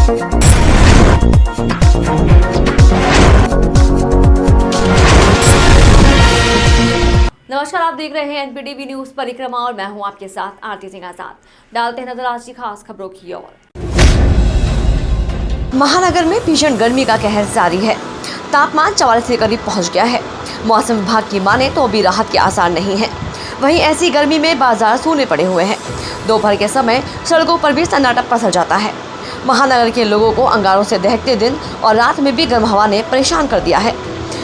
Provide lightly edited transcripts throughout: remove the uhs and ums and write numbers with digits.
नमस्कार, आप देख रहे हैं एनपीटीवी न्यूज परिक्रमा और मैं हूं आपके साथ आरती सिंह आजाद। डालते हैं नजर आज की खास खबरों की ओर। महानगर में भीषण गर्मी का कहर जारी है। तापमान 44 के करीब पहुंच गया है। मौसम विभाग की माने तो अभी राहत के आसार नहीं है। वहीं ऐसी गर्मी में बाजार सूने पड़े हुए हैं। दोपहर के समय सड़कों पर भी सन्नाटा पसर जाता है। महानगर के लोगों को अंगारों से दहकते दिन और रात में भी गर्म हवा ने परेशान कर दिया है।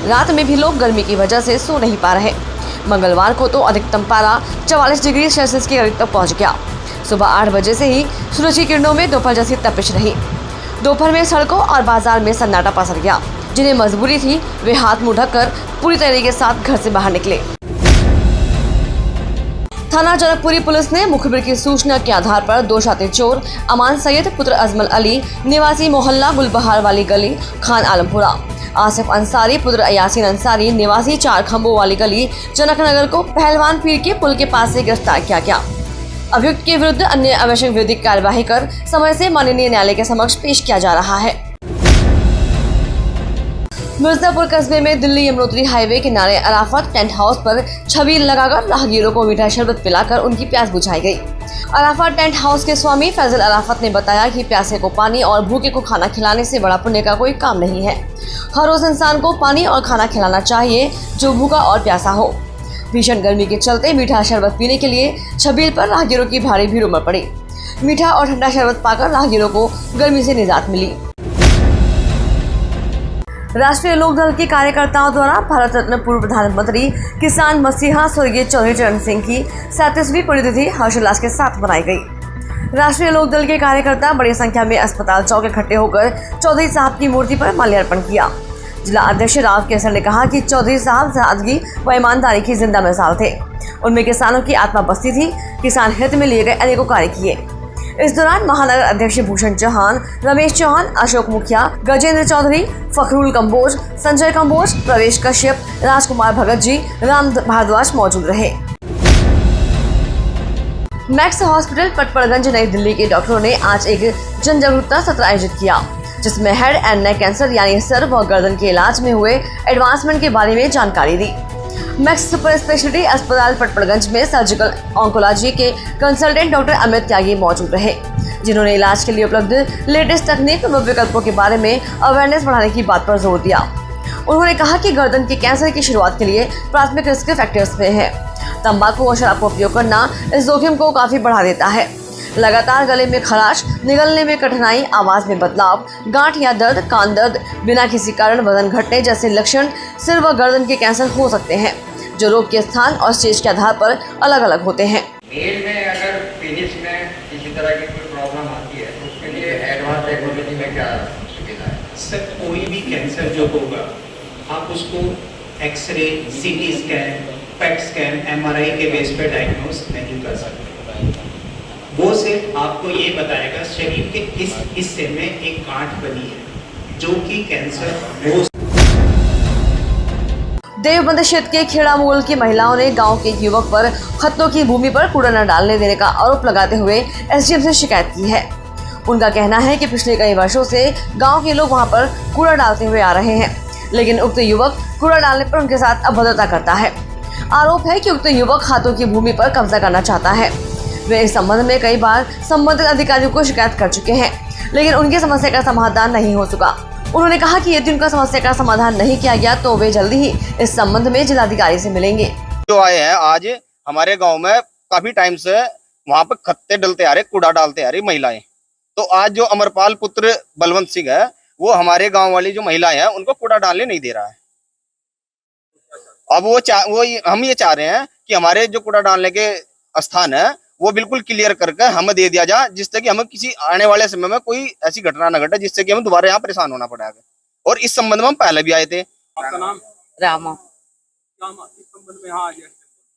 रात में भी लोग गर्मी की वजह से सो नहीं पा रहे। मंगलवार को तो अधिकतम पारा 44 डिग्री सेल्सियस के करीब तक पहुंच गया। सुबह 8 बजे से ही सूरज की किरणों में दोपहर जैसी तपिश रही। दोपहर में सड़कों और बाजार में सन्नाटा पसर गया। जिन्हें मजबूरी थी वे हाथ मुंह ढककर पूरी तैयारी के साथ घर से बाहर निकले। थाना जनकपुरी पुलिस ने मुखबिर की सूचना के आधार पर 2 शातिर चोर अमान सैयद पुत्र अजमल अली निवासी मोहल्ला गुलबहार वाली गली खान आलमपुरा, आसिफ अंसारी पुत्र यासीन अंसारी निवासी 4 खंबों वाली गली जनकनगर को पहलवान पीर के पुल के पास से गिरफ्तार किया गया। अभियुक्त के विरुद्ध अन्य आवश्यक विधिक कार्यवाही कर समय से माननीय न्यायालय के समक्ष पेश किया जा रहा है। मिर्जापुर कस्बे में दिल्ली यमुनोत्री हाईवे किनारे अराफत टेंट हाउस पर छबील लगाकर राहगीरों को मीठा शरबत पिलाकर उनकी प्यास बुझाई गई। अराफत टेंट हाउस के स्वामी फैजल अराफत ने बताया कि प्यासे को पानी और भूखे को खाना खिलाने से बड़ा पुण्य का कोई काम नहीं है। हर रोज इंसान को पानी और खाना खिलाना चाहिए जो भूखा और प्यासा हो। भीषण गर्मी के चलते मीठा शरबत पीने के लिए छबील पर राहगीरों की भारी भीड़ उमड़ पड़ी। मीठा और ठंडा शरबत पाकर राहगीरों को गर्मी से निजात मिली। राष्ट्रीय लोकदल के कार्यकर्ताओं द्वारा भारत रत्न पूर्व प्रधानमंत्री किसान मसीहा स्वर्गीय चौधरी चरण सिंह की 37वीं पुण्यतिथि हर्षोल्लास के साथ मनाई गई। राष्ट्रीय लोकदल के कार्यकर्ता बड़ी संख्या में अस्पताल चौक इकट्ठे होकर चौधरी साहब की मूर्ति पर माल्यार्पण किया। जिला अध्यक्ष राव केसर ने कहा कि चौधरी साहब सादगी व ईमानदारी की जिंदा मिसाल थे। उनमें किसानों की आत्मा बसती थी। किसान हित में लिए गए अनेकों कार्य किए। इस दौरान महानगर अध्यक्ष भूषण चौहान, रमेश चौहान, अशोक मुखिया, गजेंद्र चौधरी, फखरुल कंबोज, संजय कंबोज, प्रवेश कश्यप, राजकुमार भगत जी, राम भारद्वाज मौजूद रहे। मैक्स हॉस्पिटल पटपड़गंज नई दिल्ली के डॉक्टरों ने आज एक जन जागरूकता सत्र आयोजित किया, जिसमें हेड एंड नेक कैंसर यानी सर व गर्दन के इलाज में हुए एडवांसमेंट के बारे में जानकारी दी। मैक्स सुपर स्पेशलिटी अस्पताल पटपड़गंज में सर्जिकल ऑन्कोलॉजी के कंसल्टेंट डॉक्टर अमित त्यागी मौजूद रहे, जिन्होंने इलाज के लिए उपलब्ध लेटेस्ट तकनीक व विकल्पों के बारे में अवेयरनेस बढ़ाने की बात पर जोर दिया। उन्होंने कहा कि गर्दन के कैंसर की शुरुआत के लिए प्राथमिक रिस्क फैक्टर्स में है। तंबाकू और शराब का उपयोग करना इस जोखिम को काफी बढ़ा देता है। लगातार गले में खराश, निगलने में कठिनाई, आवाज में बदलाव, गांठ या दर्द, कान दर्द, बिना किसी कारण वजन घटने जैसे लक्षण सिर व गर्दन के कैंसर हो सकते हैं, जो रोग के स्थान और स्टेज के आधार पर अलग अलग होते हैं। मेल में अगर पेनिस में किसी तरह की कोई प्रॉब्लम आती है तो उसके लिए एडवांस टेक्नोलॉजी में क्या सुविधा है? सर, कोई भी कैंसर जो होगा आप उसको X ray, CT scan, PET scan, MRI के बेस पे डायग्नोस नहीं कर सकते। वो सिर्फ आपको ये बताएगा शरीर के इस हिस्से में एक गांठ बनी है जो कि कैंसर हो। देवबंद क्षेत्र के खेड़ा मोल की महिलाओं ने गांव के युवक पर खत्तों की भूमि पर कूड़ा न डालने देने का आरोप लगाते हुए एसडीएम से शिकायत की है। उनका कहना है कि पिछले कई वर्षों से गांव के लोग वहां पर कूड़ा डालते हुए आ रहे हैं, लेकिन उक्त युवक कूड़ा डालने पर उनके साथ अभद्रता करता है। आरोप है कि उक्त युवक खातों की भूमि पर कब्जा करना चाहता है। वे इस संबंध में कई बार संबंधित अधिकारियों को शिकायत कर चुके हैं, लेकिन उनकी समस्या का समाधान नहीं हो चुका। उन्होंने कहा कि यदि उनका समस्या का समाधान नहीं किया गया तो वे जल्दी ही इस संबंध में जिलाधिकारी से मिलेंगे। जो आए हैं आज हमारे गांव में काफी टाइम से वहां पर खत्ते डलते आ रहे, कूड़ा डालते आ रही महिलाएं। तो आज जो अमरपाल पुत्र बलवंत सिंह है वो हमारे गांव वाली जो महिलाएं हैं उनको कूड़ा डालने नहीं दे रहा है। अब वो हम ये चाह रहे हैं कि हमारे जो कूड़ा डालने के स्थान है वो बिल्कुल क्लियर करके हमें दे दिया जाए, जिससे कि हमें किसी आने वाले समय में कोई ऐसी घटना न घटे जिससे कि हमें दोबारा यहाँ परेशान होना पड़ेगा। और इस संबंध में हम पहले भी आए थे। आपका नाम? रामा। इस संबंध में यहाँ आए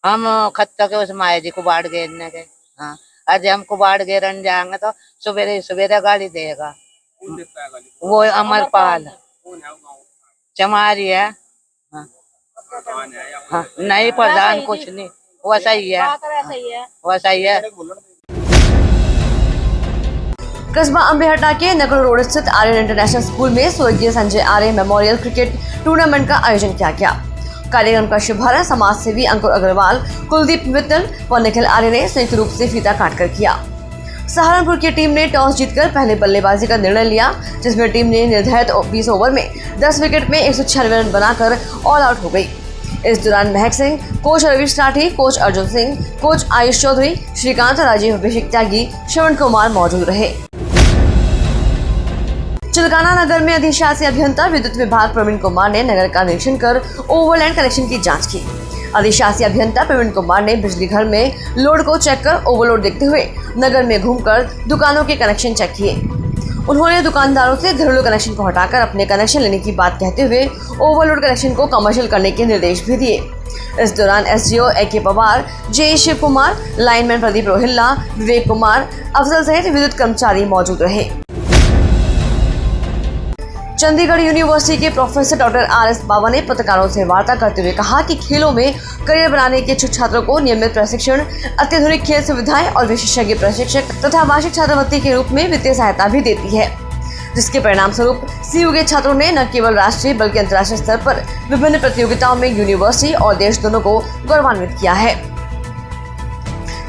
हम खत्ता के उसमें आए जी कुबाड़ घेरने के। हाँ, आज हम कुबाड़ घेरन जाएंगे तो सवेरे सवेरे गाड़ी देगा। कौन देता है गाली? वो अमरपाल कौन है वो गाँव? चमारी है। हाँ, प्रधान है या हाँ, नहीं प्रधान कुछ नहीं, वैसा ही है, वैसा ही है। कस्बा अम्बेहटा के नगर रोड स्थित आर्यन इंटरनेशनल स्कूल में स्वर्गीय संजय आर्य मेमोरियल क्रिकेट टूर्नामेंट का आयोजन किया गया। कार्यक्रम का शुभारंभ समाज सेवी अंकुर अग्रवाल, कुलदीप मित्तल व निखिल आर्य ने संयुक्त रूप से फीता काटकर किया। सहारनपुर की टीम ने टॉस जीतकर पहले बल्लेबाजी का निर्णय लिया, जिसमें टीम ने निर्धारित 20 ओवर में 10 विकेट में 196 रन बनाकर ऑल आउट हो गई। इस दौरान Mahak Singh, coach Ravi Rathi, coach Arjun Singh, coach Ayush Chaudhary, Shrikant, Rajeev, Abhishek Tyagi, Shravan Kumar मौजूद रहे। चिलकाना नगर में अधिशासी अभियंता विद्युत विभाग प्रवीण कुमार ने नगर का निरीक्षण कर ओवरलैंड कनेक्शन की जांच की। अधिशासी अभियंता प्रवीण कुमार ने बिजली घर में लोड को चेक कर ओवरलोड देखते हुए नगर में घूमकर दुकानों के कनेक्शन चेक किए। उन्होंने दुकानदारों से घरेलू कनेक्शन को हटाकर अपने कनेक्शन लेने की बात कहते हुए ओवरलोड कनेक्शन को कमर्शियल करने के निर्देश भी दिए। इस दौरान एसडीओ ए.के. पवार, जे शिव कुमार, लाइनमैन प्रदीप रोहिल्ला, विवेक कुमार, अफजल सहित विद्युत कर्मचारी मौजूद रहे। चंडीगढ़ यूनिवर्सिटी के प्रोफेसर डॉक्टर आर.एस. बावा ने पत्रकारों से वार्ता करते हुए कहा कि खेलों में करियर बनाने के इच्छुक छात्रों को नियमित प्रशिक्षण, अत्याधुनिक खेल सुविधाएं और विशेषज्ञ प्रशिक्षक तथा वार्षिक छात्रवृत्ति के रूप में वित्तीय सहायता भी देती है, जिसके परिणाम स्वरूप सीयू के छात्रों ने न केवल राष्ट्रीय बल्कि अंतर्राष्ट्रीय स्तर पर विभिन्न प्रतियोगिताओं में यूनिवर्सिटी और देश दोनों को गौरवान्वित किया है।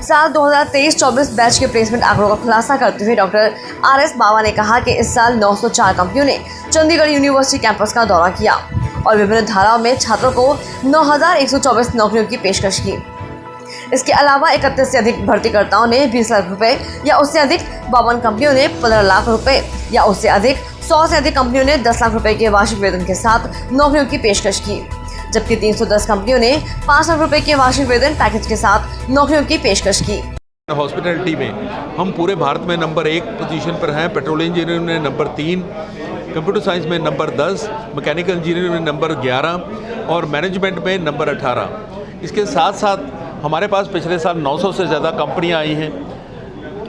साल 2023-24 बैच के प्लेसमेंट आंकड़ों का खुलासा करते हुए डॉक्टर आर.एस. बावा ने कहा कि इस साल 904 कंपनियों ने चंडीगढ़ यूनिवर्सिटी कैंपस का दौरा किया और विभिन्न धाराओं में छात्रों को 9,124 नौकरियों की पेशकश की। इसके अलावा 31 से अधिक भर्तीकर्ताओं ने 20 लाख रुपए या उससे अधिक, 52 कंपनियों ने 15 लाख रुपए या उससे अधिक, 100 से अधिक कंपनियों ने 10 लाख रुपए के वार्षिक वेतन के साथ नौकरियों की पेशकश की, जबकि 310 कंपनियों ने 5 लाख रुपए के वार्षिक वेतन पैकेज के साथ नौकरियों की पेशकश की। हॉस्पिटैलिटी में हम पूरे भारत में नंबर 1 पोजीशन पर हैं, पेट्रोल इंजीनियरिंग में नंबर 3, कंप्यूटर साइंस में नंबर 10, मैकेनिकल इंजीनियरिंग में नंबर 11 और मैनेजमेंट में नंबर 18। इसके साथ साथ हमारे पास पिछले साल 900 से ज़्यादा कंपनियां आई हैं।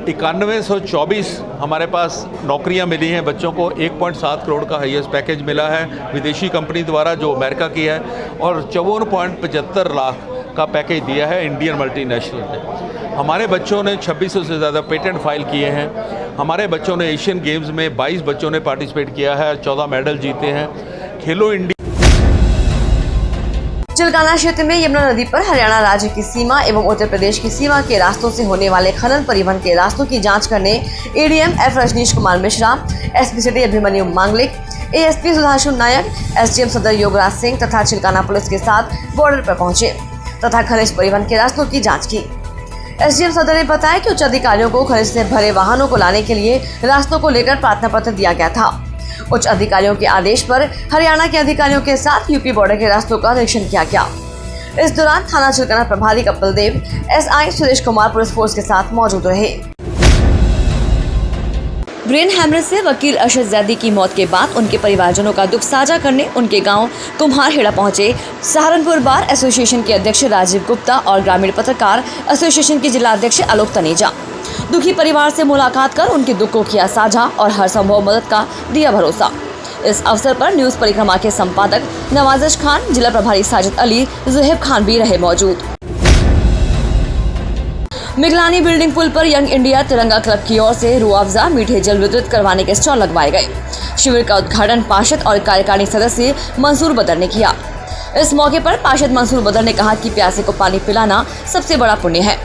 9124 हमारे पास नौकरियां मिली हैं बच्चों को। 1.7 करोड़ का हाईएस्ट पैकेज मिला है विदेशी कंपनी द्वारा जो अमेरिका की है, और 54.75 लाख का पैकेज दिया है इंडियन मल्टीनेशनल ने। हमारे बच्चों ने 2600 से ज़्यादा पेटेंट फाइल किए हैं। हमारे बच्चों ने एशियन गेम्स में 22 बच्चों ने पार्टिसिपेट किया है, 14 मेडल जीते हैं। खेलो इंडिया चिलकाना क्षेत्र में यमुना नदी पर हरियाणा राज्य की सीमा एवं उत्तर प्रदेश की सीमा के रास्तों से होने वाले खनन परिवहन के रास्तों की जांच करने ADM F Rajneesh Kumar Mishra, SP city Abhimanyu Manglik, ASP Sudhanshu नायक, एसडीएम सदर योगराज सिंह तथा चिलकाना पुलिस के साथ बॉर्डर पर पहुंचे तथा खनिज परिवहन के रास्तों की जाँच की। एसडीएम सदर ने बताया कि उच्च अधिकारियों को खनिज से भरे वाहनों को लाने के लिए रास्तों को लेकर प्रार्थना पत्र दिया गया था। उच्च अधिकारियों के आदेश पर हरियाणा के अधिकारियों के साथ यूपी बॉर्डर के रास्तों का निरीक्षण किया गया। इस दौरान थाना चिलकाना प्रभारी Kapil Dev, SI Suresh Kumar police force के साथ मौजूद रहे। ब्रेन हैमरेज से वकील अरशद जैदी की मौत के बाद उनके परिवारजनों का दुख साझा करने उनके गांव कुम्हारखेड़ा पहुंचे सहारनपुर बार एसोसिएशन के अध्यक्ष राजीव गुप्ता और ग्रामीण पत्रकार एसोसिएशन के जिला अध्यक्ष आलोक तनेजा। दुखी परिवार से मुलाकात कर उनके दुख को किया साझा और हर संभव मदद का दिया भरोसा। इस अवसर पर न्यूज परिक्रमा के संपादक नवाजिश खान, जिला प्रभारी साजिद अली, जुहेब खान भी रहे मौजूद। मिगलानी बिल्डिंग पुल पर यंग इंडिया तिरंगा क्लब की ओर से रूह अफ़ज़ा मीठे जल वितरित करवाने के स्टॉल लगवाए गए। शिविर का उद्घाटन पार्षद और कार्यकारिणी सदस्य मंसूर बदर ने किया। इस मौके पर पार्षद मंसूर बदर ने कहा कि प्यासे को पानी पिलाना सबसे बड़ा पुण्य है।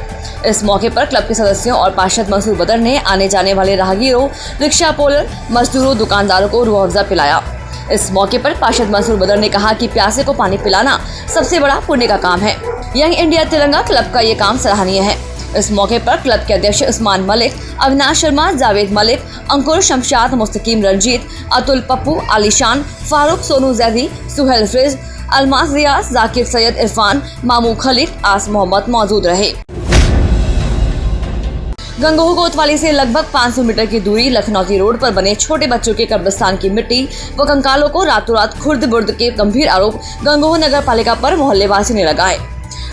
इस मौके पर क्लब के सदस्यों और पार्षद मंसूर बदर ने आने जाने वाले राहगीरों, रिक्शा पोलर, मजदूरों, दुकानदारों को रूह अफ़ज़ा पिलाया। इस मौके पर पार्षद मंसूर बदर ने कहा कि प्यासे को पानी पिलाना सबसे बड़ा पुण्य का काम है। यंग इंडिया तिरंगा क्लब का ये काम सराहनीय है। इस मौके पर क्लब के अध्यक्ष उस्मान मलिक, अविनाश शर्मा, जावेद मलिक, अंकुर, शमशाद, मुस्तकीम, रंजीत, अतुल, पप्पू, आलिशान, फारूक, सोनू जैदी, सुहेल फ्रिज, अलमास रियाज, जाकिर सैयद, इरफान, मामू खलीक, आस मोहम्मद मौजूद रहे। गंगोह कोतवाली से लगभग 500 मीटर की दूरी लखनौती रोड पर बने छोटे बच्चों के कब्रिस्तान की मिट्टी व कंकालों को रातों रात खुर्द-बुर्द के गंभीर आरोप गंगोह नगर पालिका पर मोहल्लेवासी ने लगाए।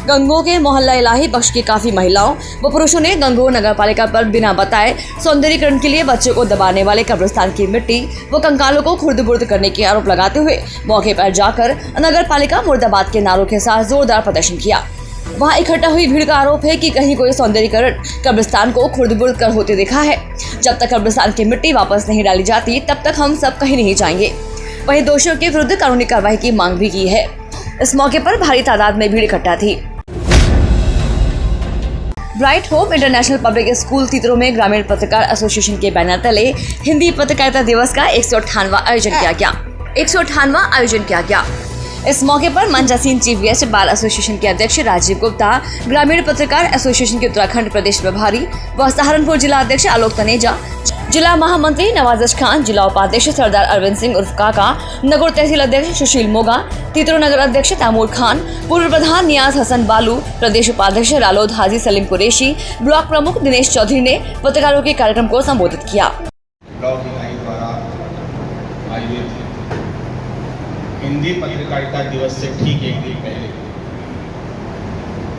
गंगोह के मोहल्ला इलाही बख्श की काफी महिलाओं व पुरुषों ने गंगोह नगर पालिका पर बिना बताए सौंदर्यीकरण के लिए बच्चों को दबाने वाले कब्रिस्तान की मिट्टी व कंकालों को खुर्द-बुर्द करने के आरोप लगाते हुए मौके पर जाकर नगर पालिका मुर्दाबाद के नारों के साथ जोरदार प्रदर्शन किया। वहां इकट्ठा हुई भीड़ का आरोप है कि कहीं कोई सौंदर्यीकरण कब्रिस्तान को खुर्द-बुर्द कर होते देखा है। जब तक कब्रिस्तान की मिट्टी वापस नहीं डाली जाती तब तक हम सब कहीं नहीं जाएंगे। वहीं दोषियों के विरुद्ध कानूनी कार्रवाई की मांग भी की है। इस मौके पर भारी तादाद में भीड़ इकट्ठा थी। Bright hope international public school Titro में ग्रामीण पत्रकार एसोसिएशन के बैनर तले हिंदी पत्रकारिता दिवस का 198वां आयोजन किया गया। इस मौके पर मंचासीन चीफ गेस्ट बार एसोसिएशन के अध्यक्ष राजीव गुप्ता, ग्रामीण पत्रकार एसोसिएशन के उत्तराखंड प्रदेश प्रभारी व सहारनपुर जिला अध्यक्ष आलोक तनेजा, जिला महामंत्री नवाजिश खान, जिला उपाध्यक्ष सरदार अरविंद सिंह उर्फ काका, नगर तहसील अध्यक्ष सुशील मोगा, तितरो नगर अध्यक्ष तैमूर खान, पूर्व प्रधान नियाज हसन बालू, प्रदेश उपाध्यक्ष रालोद हाजी सलीम कुरैशी, ब्लॉक प्रमुख दिनेश चौधरी ने पत्रकारों के कार्यक्रम को संबोधित किया। हिंदी पत्रकारिता दिवस से ठीक एक दिन पहले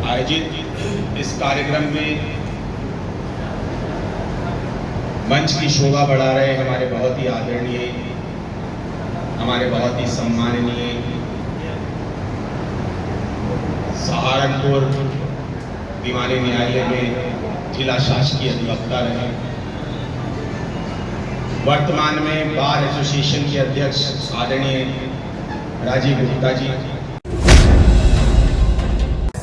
आयोजित इस कार्यक्रम में मंच की शोभा बढ़ा रहे हमारे बहुत ही आदरणीय, हमारे बहुत ही सम्माननीय सहारनपुर दीवानी न्यायालय में जिला शासकीय अधिवक्ता रहे, वर्तमान में बार एसोसिएशन के अध्यक्ष आदरणीय राजीव गुप्ता जी।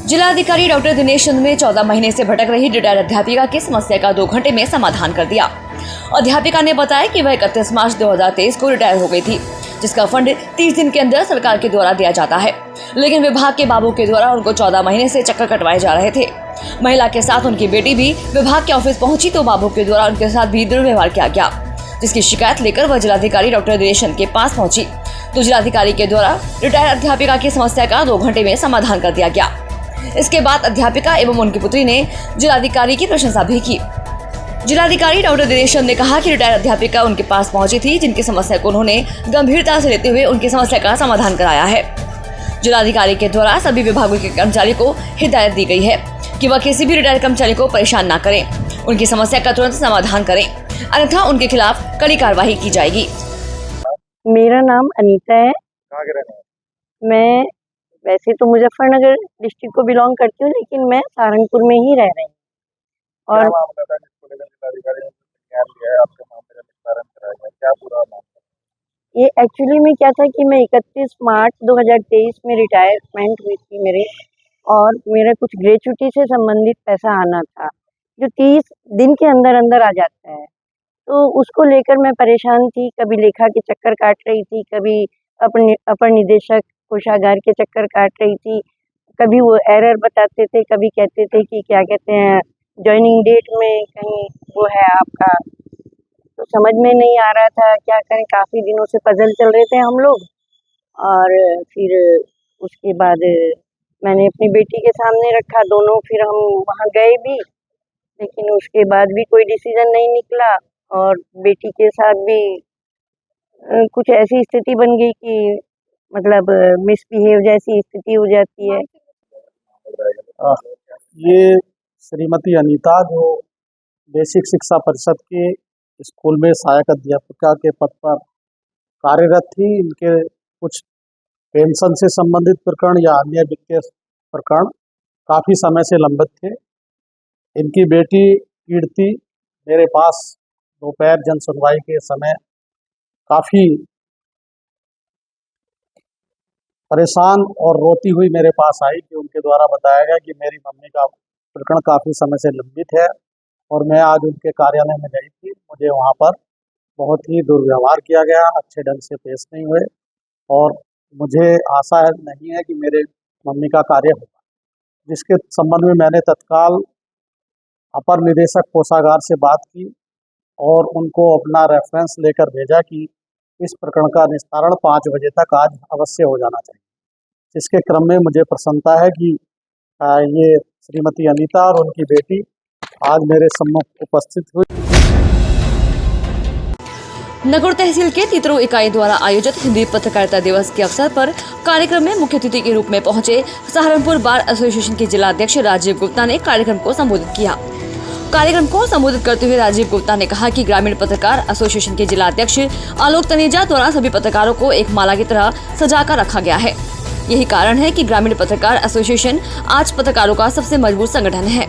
जिलाधिकारी डॉक्टर दिनेश चंद ने 14 महीने से भटक रही रिटायर्ड अध्यापिका की समस्या का 2 घंटे में समाधान कर दिया। अध्यापिका ने बताया कि वह 31 मार्च 2023 को रिटायर हो गई थी, जिसका फंड 30 दिन के अंदर सरकार के द्वारा दिया जाता है, लेकिन विभाग के बाबू के द्वारा उनको 14 महीने से चक्कर कटवाए जा रहे थे। महिला के साथ उनकी बेटी भी विभाग के ऑफिस पहुंची तो बाबू के द्वारा उनके साथ भी दुर्व्यवहार किया गया, जिसकी शिकायत लेकर वह जिलाधिकारी डॉक्टर दिनेश चंद के पास पहुंची तो जिलाधिकारी के द्वारा रिटायर्ड अध्यापिका की समस्या का 2 घंटे में समाधान कर दिया गया। इसके बाद अध्यापिका एवं उनकी पुत्री ने जिलाधिकारी की प्रशंसा भी की। जिलाधिकारी डॉक्टर दिनेश चंद ने कहा कि रिटायर्ड अध्यापिका उनके पास पहुंची थी, जिनकी समस्या को उन्होंने गंभीरता से लेते हुए उनकी समस्या का समाधान कराया है। जिलाधिकारी के द्वारा सभी विभागों के कर्मचारी को हिदायत दी गई है कि वह किसी भी रिटायर्ड कर्मचारी को परेशान न करें, उनकी समस्या का तुरंत समाधान करें, अन्यथा उनके खिलाफ कड़ी कार्रवाई की जाएगी। मेरा नाम अनीता है। मैं वैसे तो मुजफ्फरनगर डिस्ट्रिक्ट को बिलोंग करती हूँ, लेकिन मैं सहारनपुर में ही रह रही हूँ। और ये एक्चुअली में क्या था कि मैं 31 मार्च 2023 में रिटायरमेंट हुई थी मेरे, और मेरा कुछ ग्रेच्युटी से संबंधित पैसा आना था जो 30 दिन के अंदर अंदर आ जाता है। तो उसको लेकर मैं परेशान थी, कभी लेखा के चक्कर काट रही थी, कभी अपर निदेशक कोषागार के चक्कर काट रही थी, कभी वो एरर बताते थे, कभी कहते थे कि क्या कहते हैं जॉइनिंग डेट में कहीं वो है आपका, तो समझ में नहीं आ रहा था क्या करें। काफ़ी दिनों से पजल चल रहे थे हम लोग, और फिर उसके बाद मैंने अपनी बेटी के सामने रखा, दोनों फिर हम वहाँ गए भी, लेकिन उसके बाद भी कोई डिसीजन नहीं निकला, और बेटी के साथ भी कुछ ऐसी स्थिति बन गई कि मतलब मिसबिहेव जैसी स्थिति हो जाती है। ये श्रीमती अनीता जो बेसिक शिक्षा परिषद के स्कूल में सहायक अध्यापिका के पद पर कार्यरत थी, इनके कुछ पेंशन से संबंधित प्रकरण या अन्य वित्तीय प्रकरण काफ़ी समय से लंबित थे। इनकी बेटी कीर्ति मेरे पास दोपहर जन सुनवाई के समय काफ़ी परेशान और रोती हुई मेरे पास आई कि उनके द्वारा बताया गया कि मेरी मम्मी का प्रकरण काफ़ी समय से लंबित है, और मैं आज उनके कार्यालय में गई थी। मुझे वहाँ पर बहुत ही दुर्व्यवहार किया गया, अच्छे ढंग से पेश नहीं हुए, और मुझे आशा नहीं है कि मेरे मम्मी का कार्य होगा, जिसके संबंध में मैंने तत्काल अपर निदेशक कोषागार से बात की और उनको अपना रेफरेंस लेकर भेजा कि इस प्रकरण का निस्तारण 5 बजे तक आज अवश्य हो जाना चाहिए। जिसके क्रम में मुझे प्रसन्नता है कि ये श्रीमती अनीता और उनकी बेटी आज मेरे सम्मुख उपस्थित हुई। नगर तहसील के तितरो इकाई द्वारा आयोजित हिंदी पत्रकारिता दिवस के अवसर पर कार्यक्रम में मुख्य अतिथि के रूप में पहुंचे सहारनपुर बार एसोसिएशन के जिला अध्यक्ष राजीव गुप्ता ने कार्यक्रम को संबोधित किया। कार्यक्रम को संबोधित करते हुए राजीव गुप्ता ने कहा कि ग्रामीण पत्रकार एसोसिएशन के जिला अध्यक्ष आलोक तनेजा द्वारा सभी पत्रकारों को एक माला की तरह सजाकर रखा गया है। यही कारण है कि ग्रामीण पत्रकार एसोसिएशन आज पत्रकारों का सबसे मजबूत संगठन है।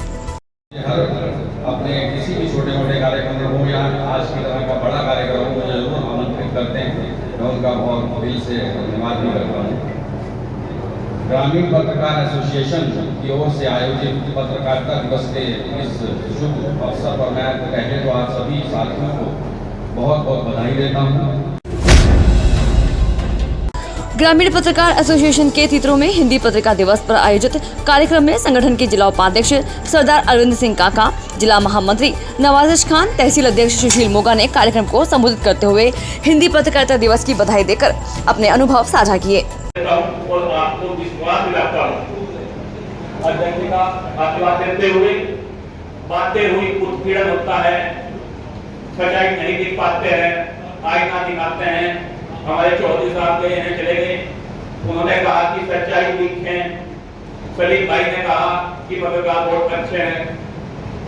अपने किसी भी छोटे मोटे कार्यक्रम हो या आज की तरह का बड़ा कार्यक्रम हो, मुझे जरूर आमंत्रित करते हैं। मैं उनका बहुत दिल से धन्यवाद भी करता हूँ। ग्रामीण पत्रकार एसोसिएशन की ओर से आयोजित पत्रकारिता दिवस के इस शुभ अवसर पर मैं पहले तो आप सभी साथियों को बहुत बहुत बधाई देता हूँ। ग्रामीण पत्रकार एसोसिएशन के तित्रों में हिंदी पत्रिका दिवस पर आयोजित कार्यक्रम में संगठन के जिला उपाध्यक्ष सरदार अरविंद सिंह काका, जिला महामंत्री नवाजिश खान, तहसील अध्यक्ष सुशील मोगा ने कार्यक्रम को संबोधित करते हुए हिंदी पत्रकारिता दिवस की बधाई देकर अपने अनुभव साझा किए। और आपको विश्वास दिलाता हूँ, अध्यक्ष का आशीर्वाद देते हुए बातें हुई उत्पीड़न होता है, सच्चाई नहीं दिख पाते हैं, आईना दिखाते हैं। हमारे चौधरी साहब गए हैं, चले गए, उन्होंने कहा कि सच्चाई दिखें। सलीम भाई ने कहा कि पत्रकार बहुत अच्छे हैं।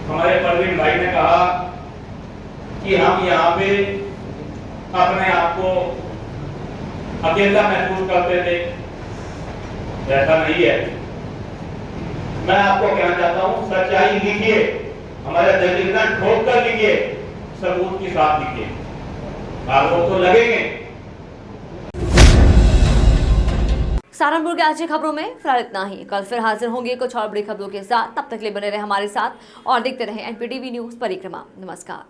हमारे परवीन भाई ने कहा कि हम यहाँ पे अपने आप को अकेला महसूस करते थे, ऐसा नहीं है। मैं आपको कहना चाहता हूँ, सच्चाई लिखिए, हमारे दिल में ठोक कर लिखिए, सबूत के साथ लिखिए, आरोप तो लगेंगे। सहारनपुर के आज की खबरों में फिलहाल इतना ही। कल फिर हाजिर होंगे कुछ और बड़ी खबरों के साथ। तब तक के लिए बने रहे हमारे साथ और देखते रहें एनपीटीवी न्यूज परिक्रमा। नमस्कार।